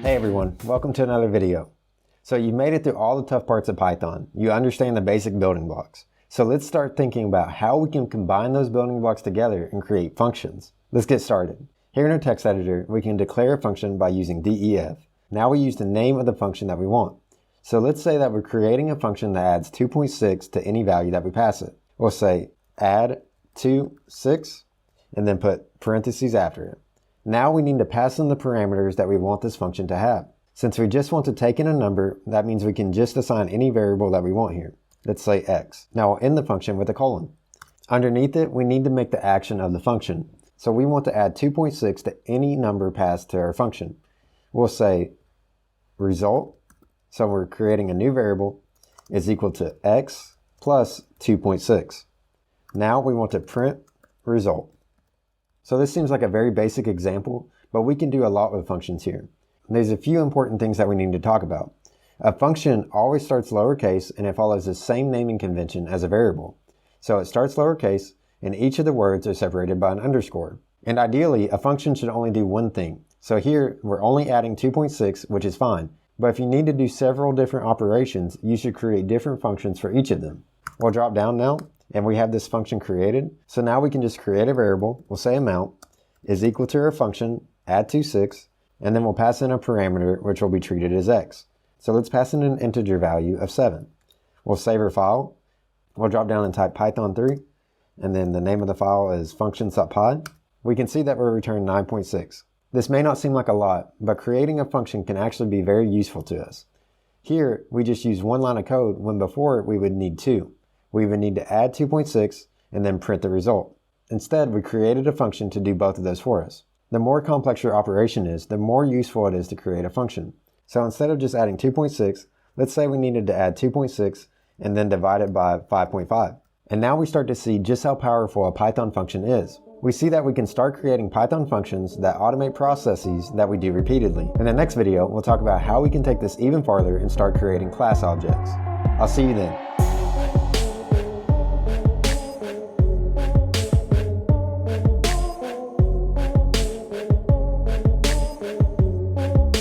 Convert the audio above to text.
Hey everyone, welcome to another video. So you've made it through all the tough parts of Python. You understand the basic building blocks. So let's start thinking about how we can combine those building blocks together and create functions. Let's get started. Here in our text editor, we can declare a function by using def. Now we use the name of the function that we want. So let's say that we're creating a function that adds 2.6 to any value that we pass it. We'll say add 2.6 and then put parentheses after it. Now we need to pass in the parameters that we want this function to have. Since we just want to take in a number, that means we can just assign any variable that we want here. Let's say x. Now we'll end the function with a colon. Underneath it, we need to make the action of the function. So we want to add 2.6 to any number passed to our function. We'll say result, so we're creating a new variable, is equal to x plus 2.6. Now we want to print result. So this seems like a very basic example, but we can do a lot with functions here. There's a few important things that we need to talk about. A function always starts lowercase and it follows the same naming convention as a variable. So it starts lowercase and each of the words are separated by an underscore. And ideally, a function should only do one thing. So here, we're only adding 2.6, which is fine. But if you need to do several different operations, you should create different functions for each of them. We'll drop down now. And we have this function created. So now we can just create a variable. We'll say amount is equal to our function, add 2.6, and then we'll pass in a parameter which will be treated as x. So let's pass in an integer value of 7. We'll save our file. We'll drop down and type python3, and then the name of the file is functions.py. We can see that we'll return 9.6. This may not seem like a lot, but creating a function can actually be very useful to us. Here, we just use one line of code when before we would need two. We would need to add 2.6 and then print the result. Instead, we created a function to do both of those for us. The more complex your operation is, the more useful it is to create a function. So instead of just adding 2.6, let's say we needed to add 2.6 and then divide it by 5.5. And now we start to see just how powerful a Python function is. We see that we can start creating Python functions that automate processes that we do repeatedly. In the next video, we'll talk about how we can take this even farther and start creating class objects. I'll see you then.